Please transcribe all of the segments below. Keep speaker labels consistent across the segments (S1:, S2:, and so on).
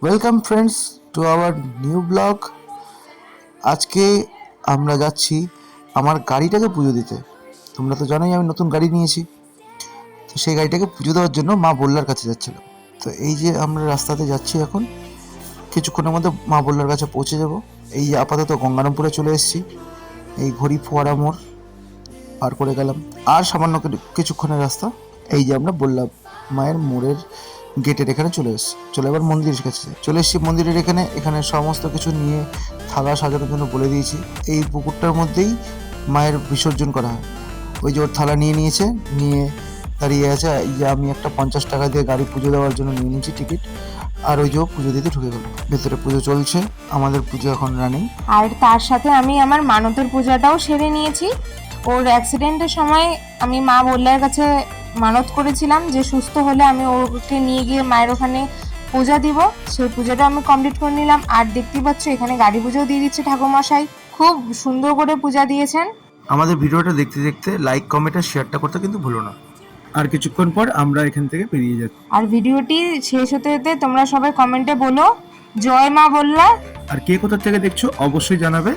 S1: Welcome friends to our new blog. আজকে আমরা যাচ্ছি আমার গাড়িটাকে পুজো দিতে। তোমরা তো জানোই আমি নতুন গাড়ি নিয়েছি, তো সেই গাড়িটাকে পুজো দেওয়ার জন্য মা বল্লার কাছে যাচ্ছিলাম। তো এই যে আমরা রাস্তাতে যাচ্ছি, এখন কিছুক্ষণের মধ্যে মা বল্লার কাছে পৌঁছে যাব। এই যে আপাতত গঙ্গারামপুরে চলে এসেছি, এই ঘড়ি ফোয়ারা মোড় পার করে গেলাম, আর সামান্য কিছুক্ষণের রাস্তা। এই যে আমরা বল্লা মায়ের মোড়ের গেটের এখানে চলে এসেছি। চলে এবার মন্দিরের কাছে চলে এসেছি। মন্দিরের এখানে সমস্ত কিছু নিয়ে থালা সাজানোর জন্য বলে দিয়েছি। এই পুকুরটার মধ্যেই মায়ের বিসর্জন করা হয়। ওই যে ওর থালা নিয়ে নিয়েছে, নিয়ে দাঁড়িয়ে আছে। এই যে আমি একটা 50 টাকা দিয়ে গাড়ি পুজো দেওয়ার জন্য নিয়ে নিয়েছি টিকিট, আর ওই যে পুজো দিতে ঢুকে গেল। ভেতরে পুজো চলছে, আমাদের পুজো এখন রানিং।
S2: আর তার সাথে আমি আমার মানতের পূজাটাও সেরে নিয়েছি। ওর অ্যাক্সিডেন্টের সময় আমি মা বল্লার কাছে মানত করেছিলাম যে সুস্থ হলে আমি ওকে নিয়ে গিয়ে মায়ের ওখানে পূজা দিব। সেই পূজাটা আমি কমপ্লিট করে নিলাম। আর দেখতেই পাচ্ছ এখানে গাড়ি পুজোও দিয়ে দিচ্ছে ঠাকুরমশাই, খুব সুন্দর করে পূজা দিয়েছেন।
S1: আমাদের ভিডিওটা দেখতে দেখতে লাইক, কমেন্ট আর শেয়ারটা করতে কিন্তু ভুলো না। আর কিছুক্ষণ পর আমরা এখান থেকে বেরিয়ে যাচ্ছি।
S2: আর ভিডিওটি শেষ হতে হতে তোমরা সবাই কমেন্টে বলো জয় মা বল্লা।
S1: আর কে কোথা থেকে দেখছো অবশ্যই জানাবে।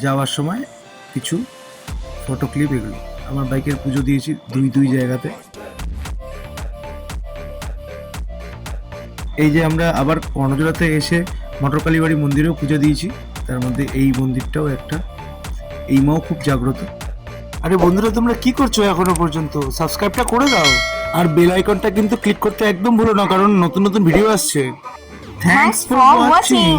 S1: যাওয়ার সময় কিছু ফটো ক্লিপ, এগুলো আমার বাইকের পুজো দিয়েছি দুই জায়গাতে। এই যে আমরা আবার কর্ণজোড়াতে এসে মটরকালী বাড়ি মন্দিরেও পুজো দিয়েছি, তার মধ্যে এই মন্দিরটাও একটা। এই মাও খুব জাগ্রত। আরে বন্ধুরা, তোমরা কি করছো এখনো পর্যন্ত? সাবস্ক্রাইবটা করে দাও, আর বেল আইকনটা কিন্তু ক্লিক করতে একদম ভুলো না, কারণ নতুন নতুন ভিডিও আসছে।
S2: Thanks for watching.